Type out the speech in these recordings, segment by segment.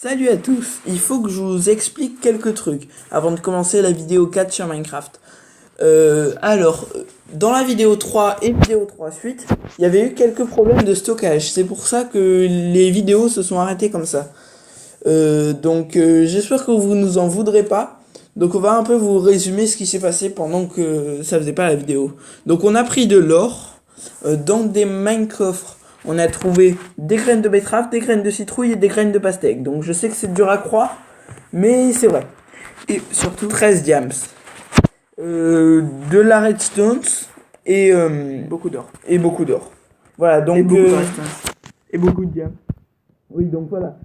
Salut à tous, il faut que je vous explique quelques trucs avant de commencer la vidéo 4 sur Minecraft. Dans la vidéo 3 et vidéo 3 suite, il y avait eu quelques problèmes de stockage. C'est pour ça que les vidéos se sont arrêtées comme ça. J'espère que vous nous en voudrez pas. Donc on va un peu vous résumer ce qui s'est passé pendant que ça faisait pas la vidéo. Donc on a pris de l'or dans des mine coffres. On a trouvé des graines de betterave, des graines de citrouille et des graines de pastèque. Donc je sais que c'est dur à croire, mais c'est vrai. Et surtout 13 diams. De la redstone et Beaucoup d'or. et beaucoup d'or. Voilà, donc Et beaucoup de redstone. Et beaucoup de diamants. oui, donc voilà.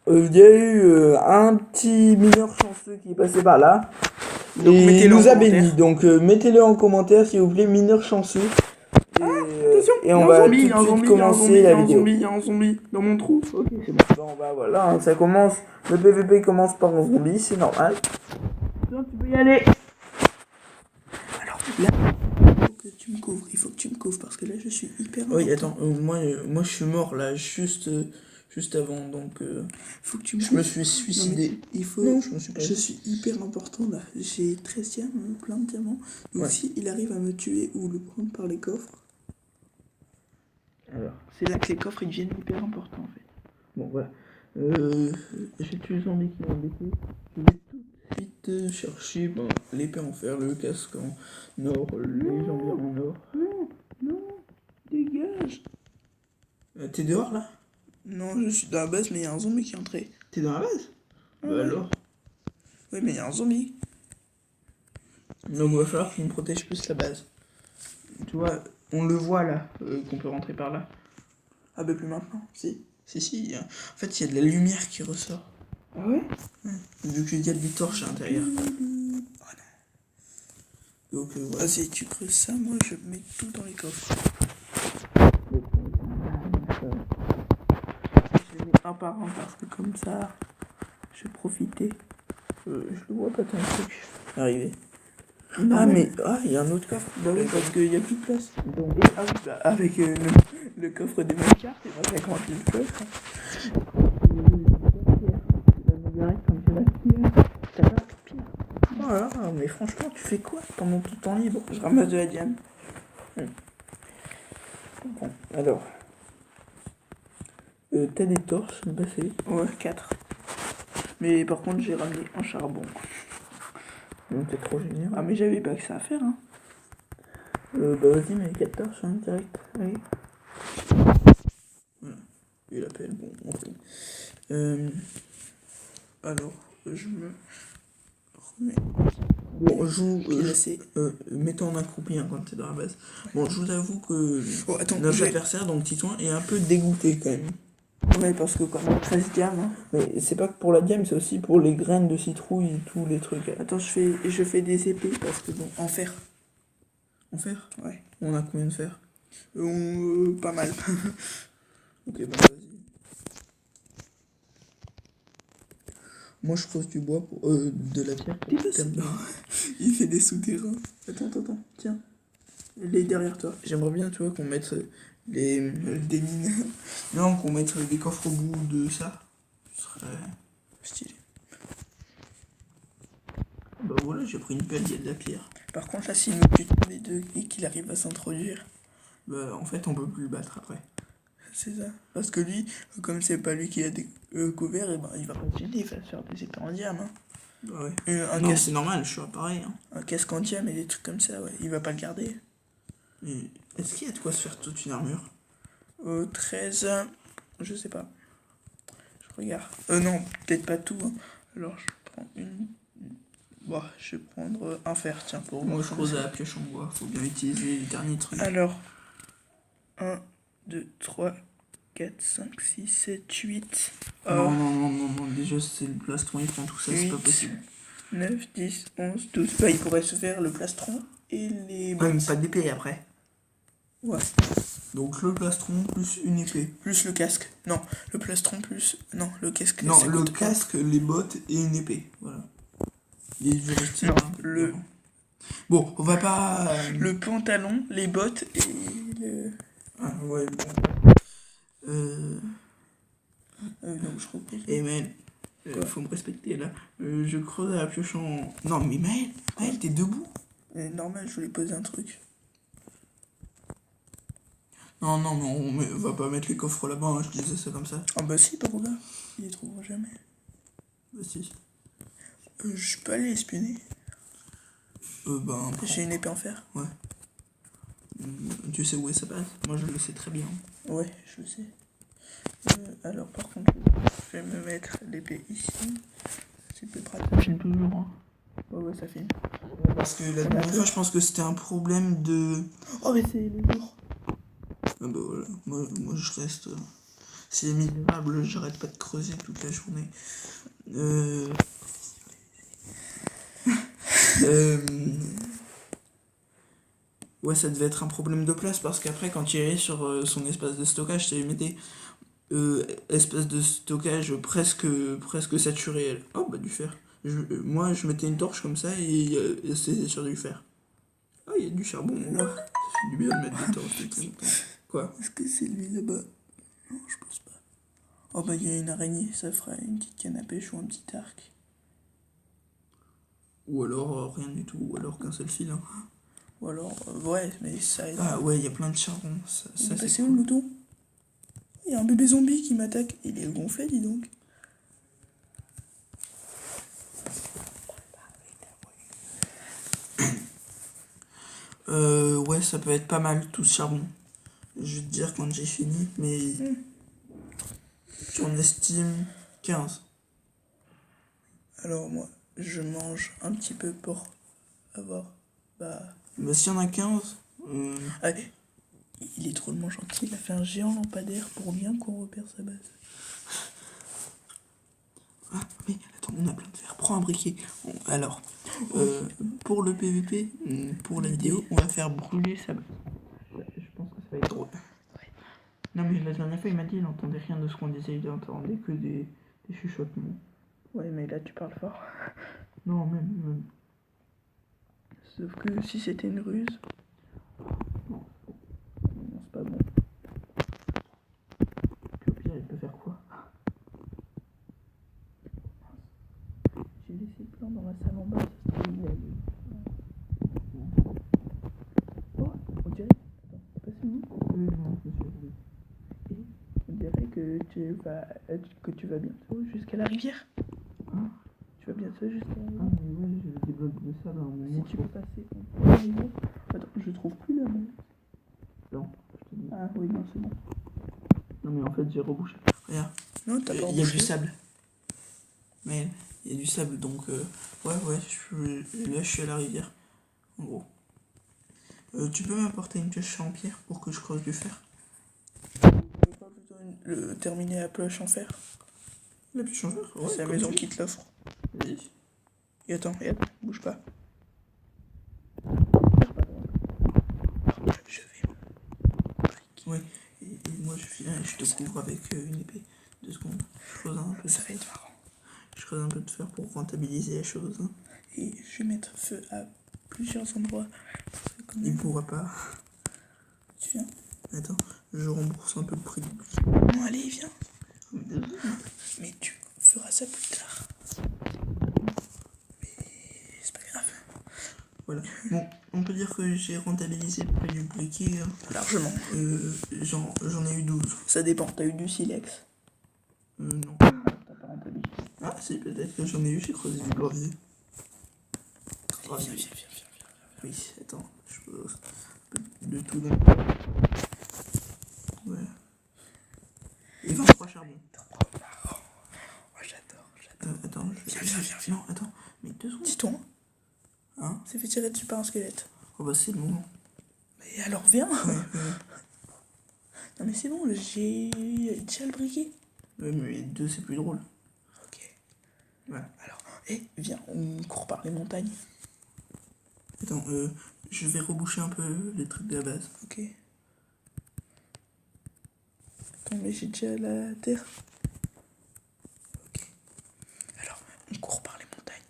Il y a eu un petit mineur chanceux qui est passé par là. Donc, Et il mettez-le nous en a commentaire. bénis. Donc mettez-le en commentaire s'il vous plaît, mineur chanceux. Attention, Et on va tout de suite commencer la vidéo. Il y a un zombie dans mon trou. Ok, c'est bon. Bon, bah voilà, hein, ça commence. Le PVP commence par un zombie, c'est normal. Donc tu peux y aller. Alors là, il faut que tu me couvres. Il faut que tu me couvres parce que là, je suis hyper important. Oui, attends, moi je suis mort là, juste avant, donc Faut que tu me je me couvres. suis Non, suicidé. mais il faut. Non, je me suis pas. Je suis hyper important là. J'ai 13 diamants, plein de diamants. Donc Ouais. si il arrive à me tuer ou le prendre par les coffres, Alors, c'est là que les coffres ils deviennent hyper importants en fait. bon voilà. J'ai tué le zombie qui m'a embêté. Je vais tout de suite chercher l'épée en fer, le casque en or, les jambières en or. Non, dégage. T'es dehors là? Non, je suis dans la base, mais il y a un zombie qui est entré. T'es dans la base? Ah Bah ouais. alors. Oui, mais il y a un zombie. Donc il va falloir qu'on protège plus la base. Tu vois, on le voit là, qu'on peut rentrer par là. Ah bah plus maintenant, si. Si, en fait il y a de la lumière qui ressort. Ah ouais. Vu qu'il y a des torches à l'intérieur. Voilà. Donc voilà. Vas-y, tu creuses ça, moi je mets tout dans les coffres. Je les mets un par un parce que comme ça, je vais profiter. Je le vois pas ton truc arriver. Ah, mais il y a un autre coffre. bah oui, parce qu'il n'y a plus de place. Donc, Et, ah oui, bah avec le coffre de ma carte, et moi j'ai grandi le coffre. voilà, mais franchement, tu fais quoi pendant tout ton temps libre? Je ramasse de la diam. Bon, alors. T'as des torches à me passer? Ouais, 4. Mais par contre, j'ai ramené un charbon. Donc t'es trop génial. Ah, mais j'avais pas que ça à faire, hein. Bah vas-y, mets les 4 torches hein, direct. Oui. Voilà. Il appelle, bon, on fait. Alors, je me remets. Bon, mets-toi en accroupi hein, quand t'es dans la base. Bon, je vous avoue que Oh, attends, notre je vais- adversaire, donc Titouan, est un peu dégoûté quand même. Ouais, parce que quand même 13 diams, hein. Mais c'est pas que pour la diam, c'est aussi pour les graines de citrouille et tous les trucs. Attends, je fais des épées parce que bon, en fer. En fer? Ouais. On a combien de fer? Pas mal. Ok, bah vas-y. Moi je creuse du bois pour de la pierre pour terminer. Il fait des souterrains. Attends, tiens. Il est derrière toi. J'aimerais bien, tu vois, qu'on mette des mines. Non, qu'on mette des coffres au bout de ça. Ce serait Stylé. Bah voilà, j'ai pris une pelle, il y a de la pierre. Par contre, là, s'il nous tue tous les deux et qu'il arrive à s'introduire, Bah en fait, on peut plus le battre après. c'est ça. Parce que lui, comme c'est pas lui qui a découvert, et ben il va continuer, il va se faire des épées en diam. Hein. Bah ouais. Un Non, casque, c'est normal, je suis pareil. Hein. un casque en diam et des trucs comme ça, ouais. Il va pas le garder. Et est-ce qu'il y a de quoi se faire toute une armure? 13, je sais pas. Je regarde. Non, peut-être pas tout. Hein. Alors, je prends une. Bon, je vais prendre un fer, tiens, pour Moi voir je comment creuse ça. à la pioche en bois, faut bien utiliser les derniers trucs. Alors, 1, 2, 3, 4, 5, 6, 7, 8. Non, déjà c'est le plastron, il prend tout ça, c'est pas 8. possible. 9, 10, 11, 12. Bah, il pourrait se faire le plastron et les Ouais, mais bottes. pas d'épée après. Ouais. Donc le plastron plus une épée. Plus le casque. Non, le plastron plus. Non, le casque. Non, ça le coûte casque, les bottes et une épée. Voilà. Les Non, le- Bon, on va pas. le pantalon, les bottes et le. Ah, ouais, bon. Donc je repose. Et Maël, faut me respecter là. Je creuse à la pioche en... Non mais Maël, t'es debout? Normal, je voulais poser un truc. Non, mais on va pas mettre les coffres là-bas, hein, je disais ça comme ça. Ah bah si, pourquoi? Il les trouvera jamais. Bah si. Je peux aller espionner. Ben... J'ai une épée en fer. Ouais. Tu sais où est sa base? Moi je le sais très bien. Ouais, je le sais. Alors par contre, je vais me mettre l'épée ici. C'est plus pratique. Ça filme toujours, hein. Ouais, ça filme. Parce que la dernière fois, je pense que c'était un problème de... Oh mais c'est le jour. Ah bah voilà, moi je reste... C'est misérable, j'arrête pas de creuser toute la journée. Ouais, ça devait être un problème de place parce qu'après, quand il est sur son espace de stockage, ça lui mettait espace de stockage presque saturé. Oh, bah du fer. Moi, je mettais une torche comme ça et c'était sur du fer. Ah, il y a du charbon. Oh, ça fait du bien de mettre des torches de temps en temps. Quoi? Est-ce que c'est lui là-bas? Non, je pense pas. Oh bah il y a une araignée, ça fera une petite canne à pêche ou un petit arc. Ou alors rien du tout, ou alors qu'un seul fil. Hein. Ou alors, ouais, mais ça aide. Ah ouais, il y a plein de charbon. Ça Il est c'est passé où cool. le mouton? Il y a un bébé zombie qui m'attaque. Il est gonflé, dis donc. Ouais, ça peut être pas mal tout ce charbon. Je vais te dire quand j'ai fini, mais j'en estime 15. Alors moi, je mange un petit peu pour avoir... Bah... Bah s'il y en a 15, Ah, il est drôlement gentil, il a fait un géant lampadaire pour bien qu'on repère sa base. Ah, mais attends, on a plein de fer. Prends un briquet. Alors, pour le PVP, pour la vidéo, on va faire brûler sa base. Je pense que ça va être drôle. Ouais. Non, mais la dernière fois, il m'a dit il n'entendait rien de ce qu'on disait, il entendait que des chuchotements. Ouais, mais là tu parles fort. Non, même. Sauf que si c'était une ruse... Non, Non, c'est pas bon. puis au pire, il peut faire quoi? J'ai laissé plein dans la salle en bas, ça se trouve, il y a eu... Oh, on dirait... Attends, c'est passé où? Non, c'est sûr, oui. Et on dirait que tu vas bientôt jusqu'à la rivière. Hein? Tu vas bientôt jusqu'à la rivière. Ah, mais ouais, j'ai des blocs de sable à un moment. Si tu veux passer en la rivière... Attends, je trouve plus la main. Non, je te dis. Ah oui, non, c'est bon. Non, mais en fait, j'ai rebouché. Regarde. Non, t'as pas Il y a rebouché. du sable. Mais il y a du sable, donc ouais, là je suis à la rivière, en gros. Tu peux m'apporter une pioche en pierre pour que je creuse du fer? Tu veux pas plutôt le terminer à pioche en fer? La pioche en fer? Ouais, C'est la comme maison tu qui te l'offre. veux. Vas-y. Et attends, bouge pas. Je vais... Ouais, et moi je viens et je te couvre avec une épée. 2 secondes. Je creuse un peu. Ça va être marrant. Je creuse un peu de fer pour rentabiliser la chose. Hein. Et je vais mettre feu à plusieurs endroits. Il pourra pas. Tu viens? Attends, je rembourse un peu le prix du prix. Non, allez, viens. Mais tu feras ça plus tard. Mais c'est pas grave. Voilà. Bon, on peut dire que j'ai rentabilisé le prix du briquet. Largement. J'en ai eu 12. Ça dépend, t'as eu du silex. Non. T'as pas rentabilisé. Ah, si, peut-être que j'en ai eu, j'ai creusé du gravier. Viens. Oui, attends, je peux un peu de tout d'un coup. Ouais. Et 23 charbons. Trop marrant. Oh, j'adore. Attends, Viens. Non, attends, mais 2 secondes. Dis-toi, Hein? c'est fait tirer dessus par un squelette. Oh bah c'est le moment. Mais alors viens. Ouais. Non mais c'est bon, j'ai déjà le briquet. Mais 2 c'est plus drôle. Ok. Ouais. Alors, viens, on court par les montagnes. Attends, je vais reboucher un peu les trucs de la base. Ok. Attends, mais j'ai déjà la terre. Ok. Alors, on court par les montagnes.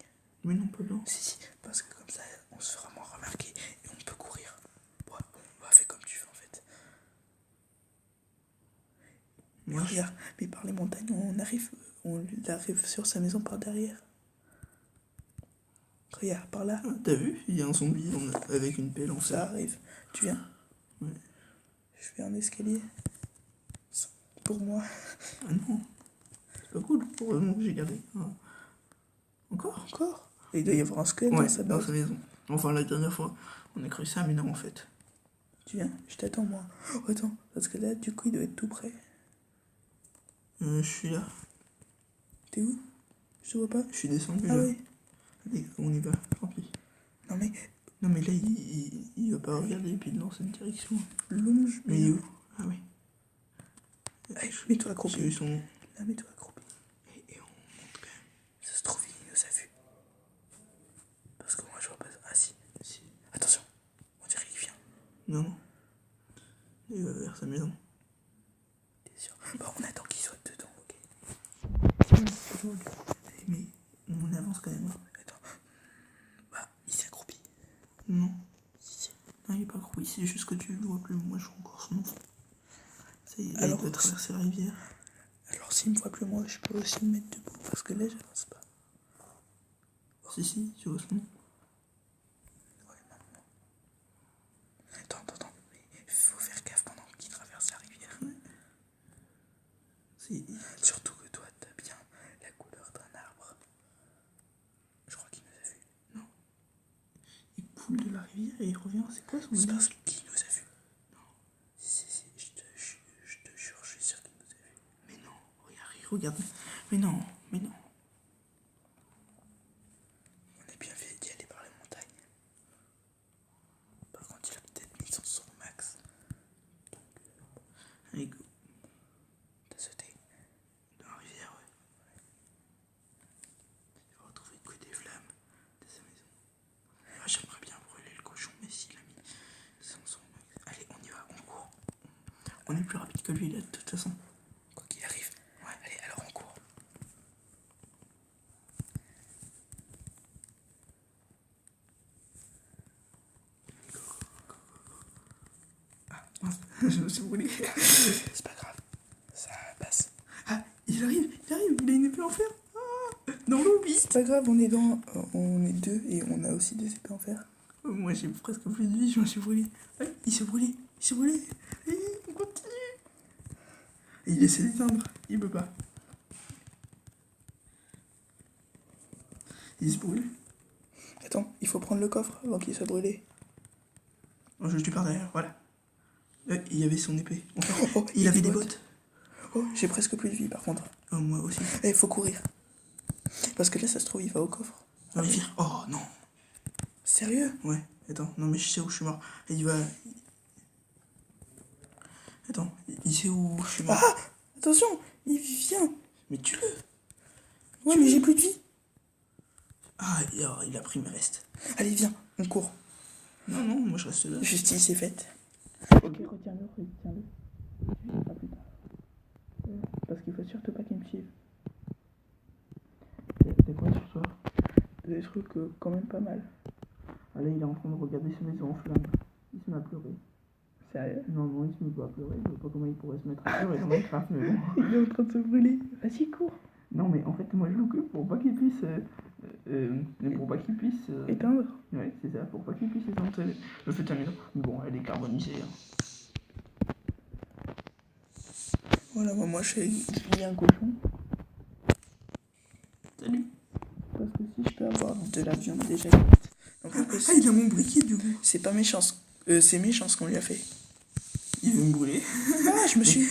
Mais non, pas bien. Si, parce que comme ça, on se fera moins remarquer et on peut courir. Ouais, fais comme tu veux en fait. Moi, Regarde, Mais par les montagnes, on arrive sur sa maison par derrière. Regarde, par là. Ah, t'as vu? Il y a un zombie avec une pelle en Ça fer. arrive. Tu viens? Ouais. Je fais un escalier. Pour moi. Ah non. C'est pas cool. Heureusement que j'ai gardé. Ah. Encore? Et il doit y avoir un squelette Ouais, dans sa dans base. sa maison. Enfin, la dernière fois, on a cru ça, mais non, en fait. Tu viens? Je t'attends, moi. Oh, attends, parce que là, du coup, il doit être tout près. Je suis là. T'es où? Je te vois pas. Je suis descendu, Ah là. oui. Allez, on y va. Tant pis. Non, mais Non, mais là, il va pas regarder et puis dans cette direction. longe. Mais il est où? Ah oui. Allez, mets-toi J'ai accroupi. eu son nom. Là, mets-toi accroupi. Et on monte quand même. Ça se trouve, il nous a vu. Parce que moi, je vois pas. Ah, si. Si. Attention. On dirait qu'il vient. Non, non. Il va vers sa maison. T'es sûr? Bah, on attend qu'il soit dedans, ok. Mais on avance quand même. Attends. Bah, il s'est accroupi. Non. Si. Non, il est pas accroupi. C'est juste que tu le vois plus. Moi, je vois encore son nom. Là, Alors, il doit traverser la rivière. Alors, s'il me voit plus, moi, je peux aussi me mettre debout. Parce que là, j'avance pas. Si, tu vois son nom. Ouais, maintenant. Attends. Mais il faut faire gaffe pendant qu'il traverse la rivière. Surtout que toi, t'as bien la couleur d'un arbre. Je crois qu'il nous a vus. Non. Il coule de la rivière et il revient. C'est quoi son C'est nom? parce qu'il nous a vus. Non. Si, je te jure, je suis sûr qu'il nous a vus. Mais non, regarde. Mais non. On a bien fait d'y aller par les montagnes. Par contre, il a peut-être mis son son max. Allez, go. T'as sauté. Dans la rivière, ouais. Il va retrouver le coup des flammes de sa maison. Ah, j'aimerais bien brûler le cochon, mais s'il a mis son max. Allez, on y va, on court. On est plus rapide que lui, là, de toute façon. Quoi qu'il arrive. Ouais. Allez, alors on court. Je me suis brûlé. C'est pas grave. Ça passe. Ah, il arrive, il a une épée en fer. Ah, dans l'eau, vite. C'est pas grave, on est deux et on a aussi des épées en fer. Moi, j'ai presque plus de vie, je me suis brûlé. Ah, il s'est brûlé. Allez, on continue. Et il essaie d'éteindre, il peut pas. Il se brûle. Attends, il faut prendre le coffre avant qu'il soit brûlé. Oh, je tue par derrière, voilà. Il y avait son épée. Oh, Il avait des bottes. Oh, j'ai presque plus de vie par contre. Oh, moi aussi. Il faut courir. Parce que là, ça se trouve, il va au coffre. Non, vire. Oh, non. Sérieux? Ouais, attends, non, mais je sais où je suis mort. Il va. Attends, il sait où je suis mort. Ah! Attention, il vient. Mais tue-le. Ouais, mais j'ai plus de vie. Ah, il a pris mes restes. Allez, viens, on court. Non, moi je reste là. Justice est faite. Ok, retiens-le. Tu verras plus tard. Parce qu'il faut surtout pas qu'il me suive. T'as quoi sur toi? Des trucs quand même pas mal. Ah, là, il est en train de regarder sa maison en flammes. Il se met à pleurer. Sérieux? Non, il se met pas à pleurer. Je vois pas comment il pourrait se mettre à pleurer dans Minecraft, mais bon. Il est en train de se brûler. Vas-y, cours. Non, mais en fait, moi je joue que pour pas qu'il puisse. Éteindre. Ouais, c'est ça, pour pas qu'il puisse éteindre le feu de sa maison. Mais bon, elle est carbonisée. Hein. Voilà, moi je suis un cochon. Salut. Parce que si je peux avoir de la viande déjà cuite. Donc en plus, il a mon briquet du coup. c'est pas méchant. C'est méchant ce qu'on lui a fait. Il veut me brûler. Ah, je me suis.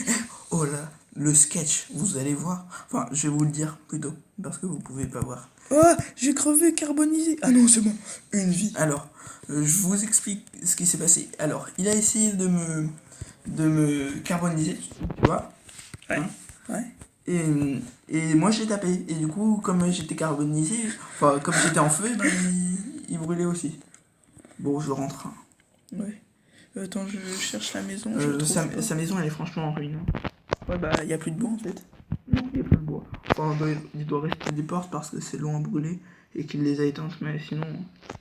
Oh là, le sketch, vous allez voir. Enfin, je vais vous le dire plutôt, parce que vous pouvez pas voir. Oh, j'ai crevé, carbonisé. Ah non, c'est bon. Une vie. Alors, je vous explique ce qui s'est passé. Alors, il a essayé de me carboniser, tu vois. Ouais. Hein. Ouais. Et moi j'ai tapé. Et du coup, comme j'étais carbonisé, enfin, comme j'étais en feu, ben, il brûlait aussi. Bon, je rentre. Hein. Ouais. Attends, je cherche la maison. Je trouve pas. Sa maison, elle est franchement en ruine. Ouais, bah, y a plus de bois en fait. Non, il n'y a plus de bois. Enfin, il doit rester des portes parce que c'est long à brûler et qu'il les a éteintes, mais sinon.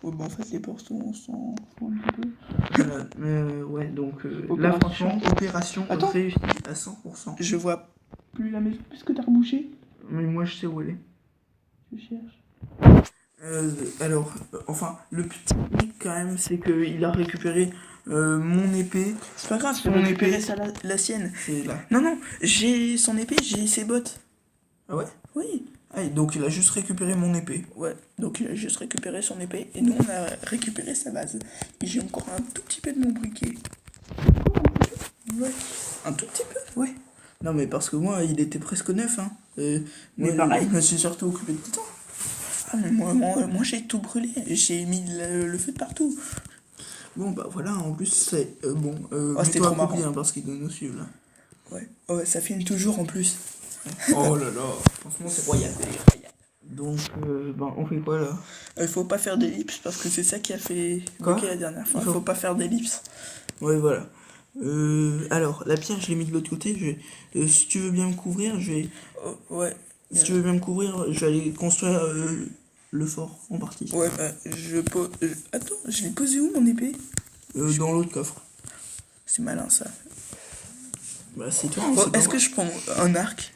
Ouais, bah, en fait, les portes, on s'en fout un petit peu. Ouais, donc Opération. là, franchement, opération Attends. réussie à 100%. Je vois plus la maison puisque t'as rebouché. Mais moi je sais où elle est. Je cherche. Enfin, le petit hic quand même, c'est qu'il a récupéré mon épée. C'est pas grave, je Son peux récupérer épée. la sienne. C'est là. Non, j'ai son épée, j'ai ses bottes. Ah ouais? Oui. Ah, et donc il a juste récupéré mon épée. Ouais, donc il a juste récupéré son épée et nous on a récupéré sa base. Et j'ai encore un tout petit peu de mon briquet. Ouais. Un tout petit peu? Ouais. Non, mais parce que moi, il était presque neuf, hein. Mais Moi, pareil. je me suis surtout occupé de Titan. Ah, mais moi j'ai tout brûlé. J'ai mis le feu de partout. Bon, bah voilà, en plus, c'est bon. C'était Mets-toi trop à côté, marrant. hein, parce qu'il doit nous suivre là. Ouais, ça filme toujours en plus. Oh là là, franchement, c'est royal. Donc, on fait quoi là? Il faut pas faire d'ellipse parce que c'est ça qui a fait Quoi? bloquer la dernière fois. Il Il faut- faut pas faire d'ellipse. Ouais, voilà. Alors, la pierre, je l'ai mis de l'autre côté. Si tu veux bien me couvrir, je vais. Oh, ouais. Si tu veux bien me couvrir, je vais aller construire le fort en partie. Ouais, attends, je l'ai posé où mon épée? Dans l'autre coffre. C'est malin ça. Bah, c'est toi. Oh, c'est pas est-ce moi. que je prends un arc?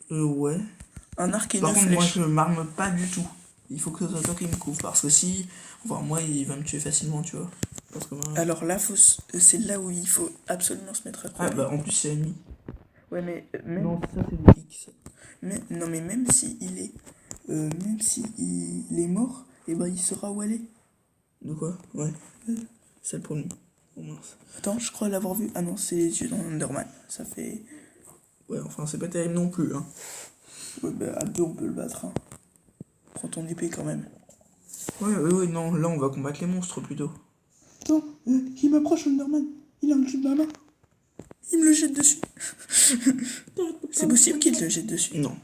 Ouais. Un arc et Par une contre, flèche. moi, je m'arme pas du tout. Il faut que ce soit toi qui me couvre. Parce que si. Enfin, moi, il va me tuer facilement, tu vois. Parce que moi... Alors là, c'est là où il faut absolument se mettre à Ah, courir. bah, en plus, c'est ennemi. Ouais, mais même, Non, ça, c'est des X. non, mais même si il est mort, et ben il saura où aller. De quoi? Ouais. C'est le premier. Oh mince. Attends, je crois l'avoir vu. Ah non, c'est les yeux dans Underman. Ça fait. Ouais, enfin, c'est pas terrible non plus, hein. Ouais, bah à deux on peut le battre. Hein. Prends ton épée quand même. Ouais, non, là, on va combattre les monstres plutôt. Attends, il m'approche Underman. Il a un cul de ma main. Il me le jette dessus. C'est possible qu'il te le jette dessus. Non.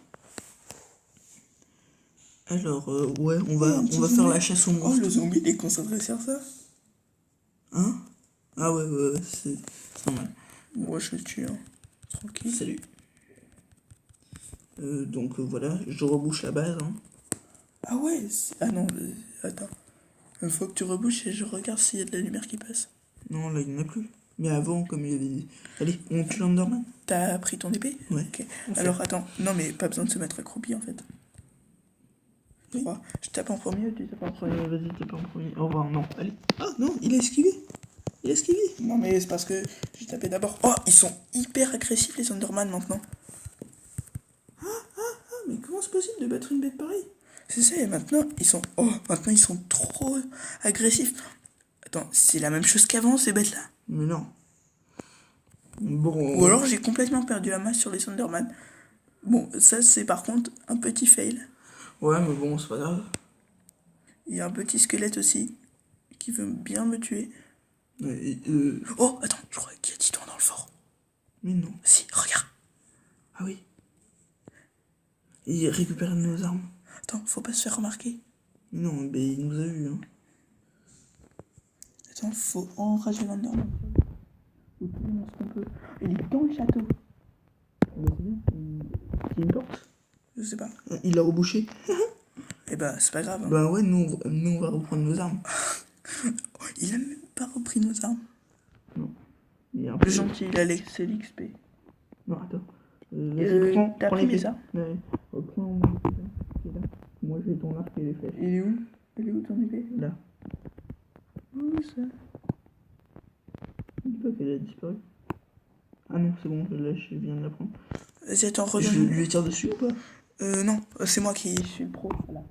Alors, ouais, on Ouais, va, un on petit va faire zombie. la chasse aux Oh, monstres. le zombie, il est concentré sur ça. Hein? Ah ouais, c'est normal. Moi, je le tue. Hein. Tranquille. Salut. Donc voilà, je rebouche la base. Hein. Ah ouais, ah non, attends. Il faut que tu rebouches et je regarde s'il y a de la lumière qui passe. Non, là, il n'y en a plus. Mais avant, comme il avait dit... Allez, on tue l'Enderman. T'as pris ton épée? Ouais. Ok. Alors attends, non mais pas besoin de se mettre accroupi en fait. Oui. 3. Je tape en premier ou tu tapes en premier? Vas-y, t'es pas en premier. Au revoir, non. Allez. Ah non, il a esquivé. Il a esquivé. Non mais c'est parce que j'ai tapé d'abord. Oh, ils sont hyper agressifs les Enderman maintenant. Ah, mais comment c'est possible de battre une bête pareille? C'est ça, et maintenant ils sont trop agressifs. Attends, c'est la même chose qu'avant ces bêtes là? Mais non. Bon. Ou alors j'ai complètement perdu la masse sur les Enderman. Bon, ça c'est par contre un petit fail. Ouais, mais bon, c'est pas grave. Il y a un petit squelette aussi qui veut bien me tuer. Ouais, Oh, attends, je crois qu'il y a Titan dans le fort. mais non. Si, regarde. Ah oui. Il récupère nos armes. Attends, faut pas se faire remarquer. Mais non, mais il nous a vus. Hein. Attends, faut enrager l'Enderman. Faut tuer le monstre qu'on peut. Il est dans le château. C'est bien. Il y a une porte. Je sais pas. Il a rebouché. Eh bah, c'est pas grave. Hein. Bah ouais, nous on va reprendre nos armes. Oh, il a même pas repris nos armes. Non. Il est un Le peu gentil, il a c'est l'XP. Non, attends. Vas-y, T'as pris l'épée. mes armes? Ouais. Prends mon épée, là, qui est là. Moi j'ai ton arc et les flèches. Il est où? Il est où ton épée? Là. Où ça? Dis pas qu'elle a disparu. Ah non, c'est bon, là je viens de la prendre. Vas-y, attends, Je redonne. lui tire dessus ou pas? Non, c'est moi qui suis le pro. Voilà.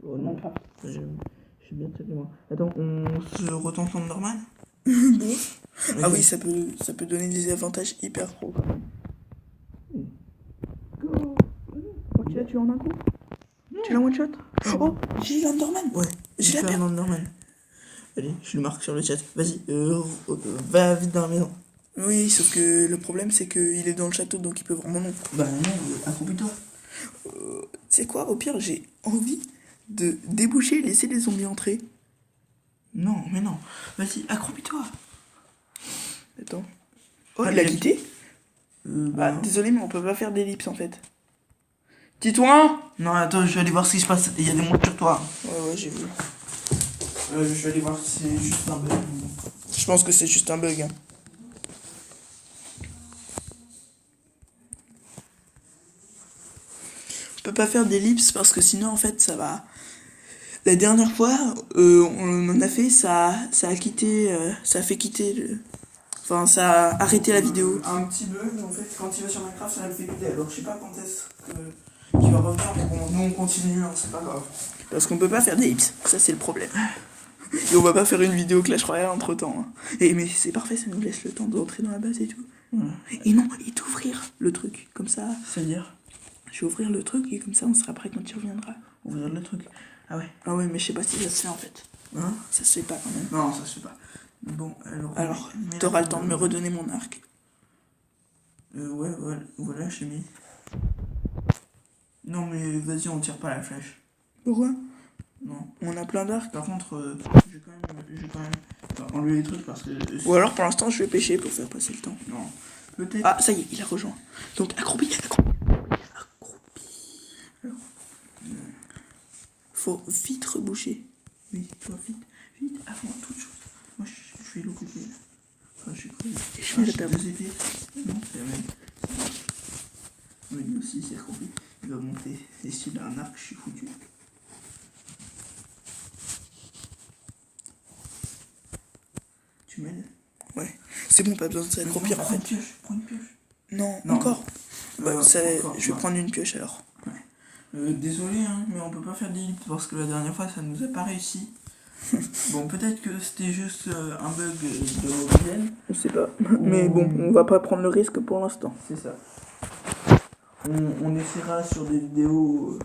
Oh non. Minecraft. Je suis bien tiré moi. Attends, on se retente en normal? Bon. Ok. Ah oui, ça peut donner des avantages hyper pro quand même. Go. Oh, tu l'as tué en un coup? Tu l'as one shot? Oh, j'ai l'Enderman. Ouais, J'ai la faire perte. l'Enderman. Allez, je le marque sur le chat. Vas-y, va vite dans la maison. Oui, sauf que le problème c'est qu'il est dans le château donc il peut vraiment non. Bah non, accroupis-toi. Tu sais quoi, au pire j'ai envie de déboucher et laisser les zombies entrer. Non, mais non. Vas-y, accroupis-toi. Attends. Oh, Ah, il a il a quitté? Bah, Ah, désolé mais on peut pas faire d'ellipse en fait. Titouan! non, attends, je vais aller voir ce qui se passe. Il y a des monstres sur toi. Ouais, j'ai vu. Je vais aller voir si c'est juste un bug. Je pense que c'est juste un bug. Hein. peux pas faire d'ellipse parce que sinon en fait ça va. La dernière fois, on en a fait, ça a quitté, ça a fait quitter enfin, ça a arrêté la vidéo. Un petit bug, en fait, quand il va sur Minecraft, ça le fait quitter. Alors, je sais pas quand est-ce qu'il va revenir, mais bon, nous on continue, hein, c'est pas grave. Parce qu'on peut pas faire d'ellipse, ça c'est le problème. Et on va pas faire une vidéo Clash Royale entre temps. Hein. Mais c'est parfait, ça nous laisse le temps d'entrer dans la base et tout. Et non, et d'ouvrir le truc, comme ça. C'est-à-dire, je vais ouvrir le truc et comme ça on sera prêt quand tu reviendras. ouvrir le truc. Ah ouais. Ah ouais, mais je sais pas si ça se fait en fait. Hein? Ça se fait pas quand même. Non, ça se fait pas. Bon, Alors t'auras le temps de me redonner mon arc. Ouais, voilà, j'ai mis. Non, mais vas-y, on tire pas la flèche. Pourquoi? Non. On a plein d'arcs. Par contre, je vais quand même enlever les trucs parce que. Ou alors pour l'instant je vais pêcher pour faire passer le temps. Non. Peut-être. Ah, ça y est, il a rejoint. Donc accroupi. Alors, faut vite reboucher. Oui, toi, vite, avant toute chose. Moi, je suis l'occupé. Enfin, je suis crevé. Je mets la perle. deux épées. Non, c'est la même. Oui, lui aussi, c'est crevé. Il va monter. Et s'il a un arc, je suis foutu. Tu m'aides? Ouais. C'est bon, pas besoin de s'accroupir en fait. Prends une pioche. Non, Non. encore. Bah, ça, encore, je vais ouais. prendre une pioche alors. Désolé, hein, mais on peut pas faire d'ellipse parce que la dernière fois, ça nous a pas réussi. Bon, peut-être que c'était juste un bug de Mobile. Je sais pas. Mais bon, on va pas prendre le risque pour l'instant. C'est ça. On essaiera sur des vidéos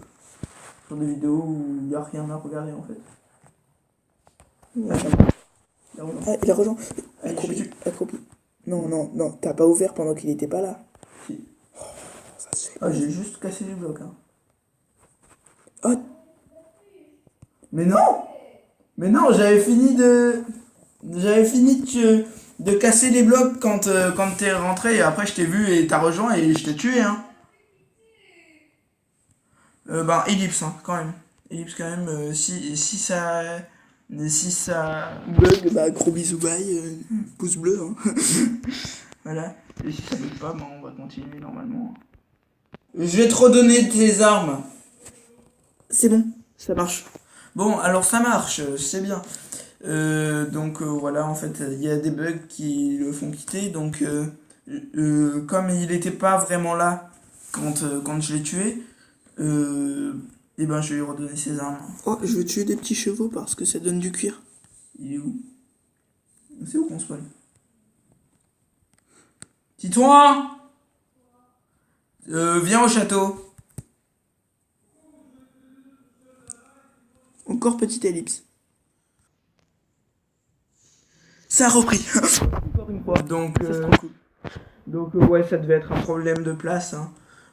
où il n'y a rien à regarder en fait. Ah, il a rejoint. Accroupi. Non, t'as pas ouvert pendant qu'il était pas là. Si. Oh, ça se fait. Ah, j'ai juste cassé les blocs. Hein. Oh, Mais non, j'avais fini de casser les blocs quand t'es rentré et après je t'ai vu et t'as rejoint et je t'ai tué. Hein. Ellipse, hein, quand même. Ellipse quand même. Si ça bug, bah gros bisous, bye. Pouce bleu. Hein. voilà. Et si ça bug pas, on va continuer normalement. Je vais te redonner tes armes. C'est bon, ça marche. Bon, alors ça marche, c'est bien. Voilà, en fait, il y a des bugs qui le font quitter. Donc, comme il n'était pas vraiment là quand je l'ai tué, et ben je vais lui redonner ses armes. Oh, je veux tuer des petits chevaux parce que ça donne du cuir. Il est où? C'est où qu'on spawn? Titouan! Viens au château. Encore petite ellipse. Ça a repris. Encore une fois. Donc, ouais, ça devait être un problème de place. Hein.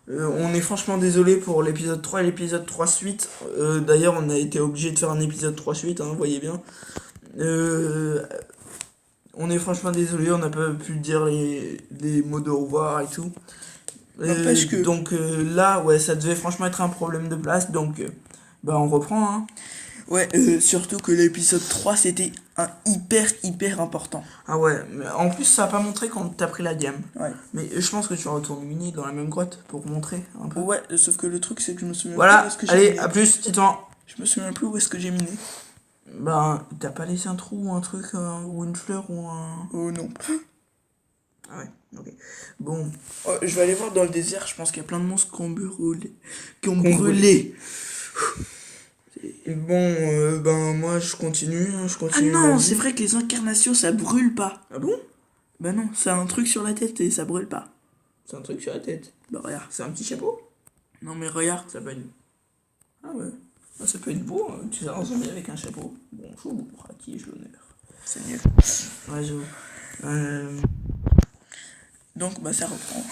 On est franchement désolé pour l'épisode 3 et l'épisode 3 suite. D'ailleurs, on a été obligé de faire un épisode 3 suite, hein, vous voyez bien. On est franchement désolé, on n'a pas pu dire les mots de au revoir et tout. N'empêche que... Donc là, ouais, ça devait franchement être un problème de place. Donc, on reprend. Hein. Ouais, surtout que l'épisode 3 c'était un hyper important. Ah ouais, mais en plus ça a pas montré quand t'as pris la diam. Ouais. Mais je pense que tu retournes mini dans la même grotte pour montrer un peu. Ouais, sauf que le truc c'est que je me souviens voilà, plus où est-ce que j'ai allez, miné. à plus, Titan. Je me souviens plus où est-ce que j'ai miné. T'as pas laissé un trou ou un truc, ou une fleur ou un... Oh non. Ah ouais, ok. Bon. Oh, je vais aller voir dans le désert, je pense qu'il y a plein de monstres qui ont brûlé. Et bon, moi je continue. Ah non, c'est vrai que les incarnations ça brûle pas. Ah bon? Bah non, c'est un truc sur la tête et ça brûle pas. C'est un truc sur la tête. Bah regarde. C'est un petit chapeau? Non mais regarde. Ça peut être... Ah ouais. Ça peut être beau, hein. Tu sais, en zombie avec un chapeau. Bonjour, à qui ai-je l'honneur? C'est nul. Ouais, j'avoue. Donc ça reprend.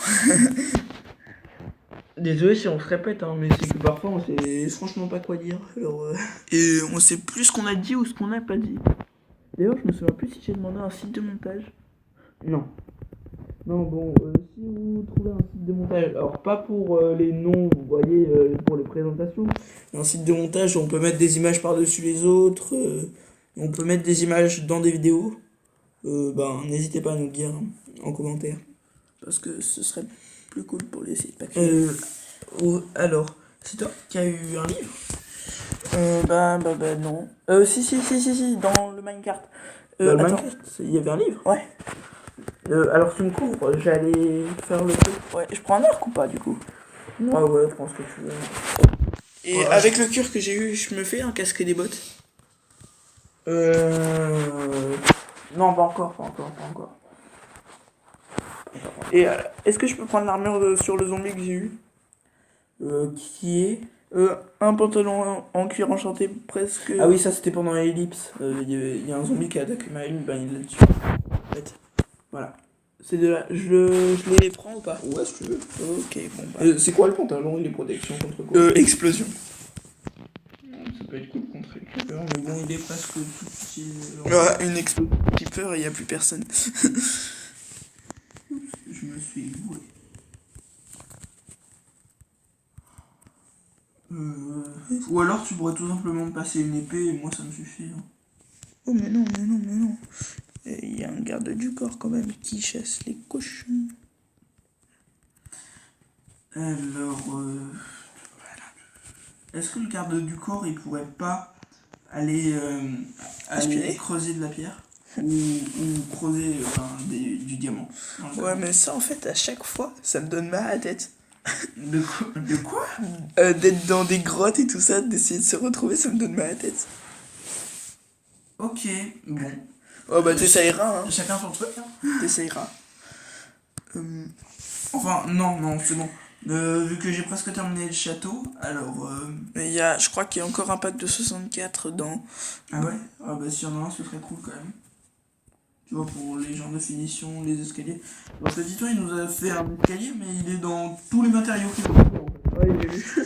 Désolé si on se répète, hein, mais c'est que parfois on sait franchement pas quoi dire. Alors, Et on sait plus ce qu'on a dit ou ce qu'on n'a pas dit. D'ailleurs, je me souviens plus si j'ai demandé un site de montage. Non. Non, bon, si vous trouvez un site de montage, alors pas pour les noms, vous voyez, pour les présentations, un site de montage où on peut mettre des images par-dessus les autres, on peut mettre des images dans des vidéos, n'hésitez pas à nous le dire hein, en commentaire. Parce que ce serait plus cool pour les sites. Alors, C'est toi qui as eu un livre? Bah, non. Si, dans le Minecraft. Dans le Attends. Minecraft, il y avait un livre? Ouais. Alors tu me couvres, j'allais faire le truc. Ouais, je prends un arc ou pas, du coup? Ah ouais, prends ce que tu veux. Et Ouais. avec le cure que j'ai eu, je me fais un casque et des bottes? Non, pas encore. Et est-ce que je peux prendre l'armure sur le zombie que j'ai eu? Qui est... Un pantalon en cuir enchanté presque. Ah oui, ça c'était pendant l'ellipse. Il y a un zombie qui a attaqué ma ligne, ben il l'a tué. En fait. Voilà. C'est de là. Je les prends ou pas? Ouais, si tu veux. Ok, bon bah. C'est quoi le pantalon? Il est protection contre quoi? Explosion. Ça peut être cool contre les creepers, mais bon, il est presque tout petit. Ouais, une explosion qui peur et y a plus personne. Je me suis éboué. Ou alors tu pourrais tout simplement me passer une épée et moi ça me suffit. Hein. Oh mais non. Il y a un garde du corps quand même qui chasse les cochons. Alors, est-ce que le garde du corps il pourrait pas aller Aspirer creuser de la pierre ou creuser du diamant? Ouais, mais ça en fait, à chaque fois, ça me donne mal à la tête. De quoi? D'être dans des grottes et tout ça, d'essayer de se retrouver, ça me donne mal à la tête. Ok, bon. Oh bah t'essayeras, hein. Chacun son truc, hein. T'essayeras. Enfin, non, c'est bon. Vu que j'ai presque terminé le château, alors... Mais je crois qu'il y a encore un pack de 64 dans... Ah ouais? Ah bah s'il y en a un, ce serait cool quand même. Tu vois, pour les genres de finition, les escaliers. Donc le Titan, il nous a fait un escalier, mais il est dans tous les matériaux qu'il faut. Ouais, j'ai vu.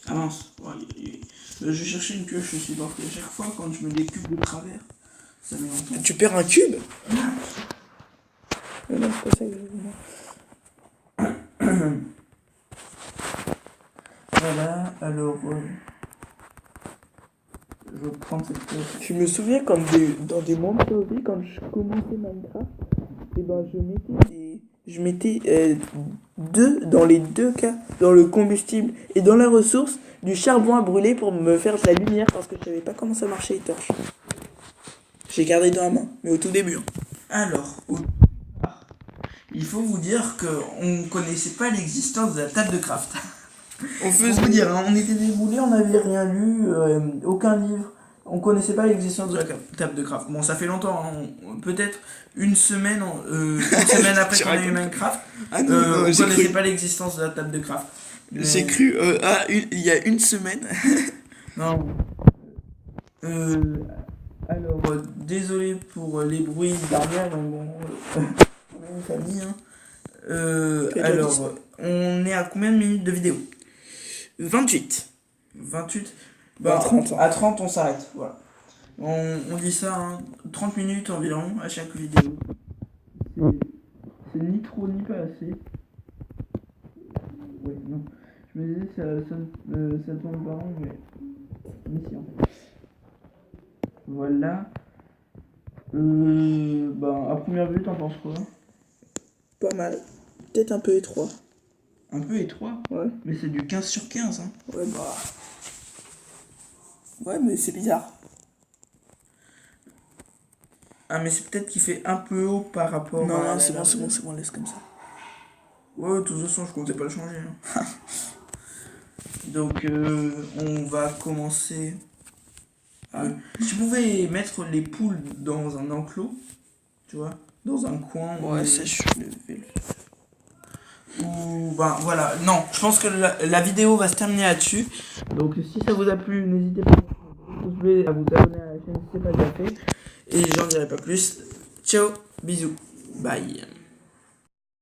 Ah mince. Ouais, je vais chercher une pioche aussi, parce qu'à chaque fois, quand je mets des cubes de travers, ça met longtemps. Tu perds un cube? Non, c'est pas ça que je veux dire. Voilà, alors... je vais prendre cette pioche. Je me souviens quand dans des mondes POV, quand je commençais Minecraft, et ben je mettais dans les deux cas, dans le combustible et dans la ressource, du charbon à brûler pour me faire de la lumière parce que je savais pas comment ça marchait les torches. J'ai gardé dans la main, mais au tout début. Hein. Alors, il faut vous dire qu'on connaissait pas l'existence de la table de craft. On Faut vous dire, hein, on était déboulés, on n'avait rien lu, aucun livre. On connaissait pas l'existence de la table de craft. Bon, ça fait longtemps, hein, peut-être une semaine après qu'on a eu Minecraft, Ah non, on j'ai connaissait cru. pas l'existence de la table de craft. Mais- J'ai cru, il y a une semaine. Non. Alors, désolé pour les bruits derrière, mais bon, on est une famille. Hein. Alors, on est à combien de minutes de vidéo? 28. 28. Bah, 30, hein. À 30, on s'arrête. Voilà. On dit ça, hein, 30 minutes environ à chaque vidéo. C'est ni trop ni pas assez. Ouais, non. Je me disais, ça tourne par an, mais si, en fait. Voilà. À première vue, t'en penses quoi? Pas mal. Peut-être un peu étroit. Un peu étroit. Ouais. Mais c'est du 15 sur 15, hein. Ouais, bah. Ouais, mais c'est bizarre. Ah, mais c'est peut-être qu'il fait un peu haut par rapport Non, à... c'est bon, laisse comme ça. Ouais, de toute façon, je comptais pas le changer. Hein. Donc, on va commencer. Si tu pouvais mettre les poules dans un enclos, tu vois, dans un coin. Ouais, ça, je vais le... Ou voilà. Non, je pense que la vidéo va se terminer là-dessus. Donc, si ça vous a plu, n'hésitez pas à vous abonner à la chaîne si c'est pas déjà fait. Et j'en dirai pas plus. Ciao, bisous, bye.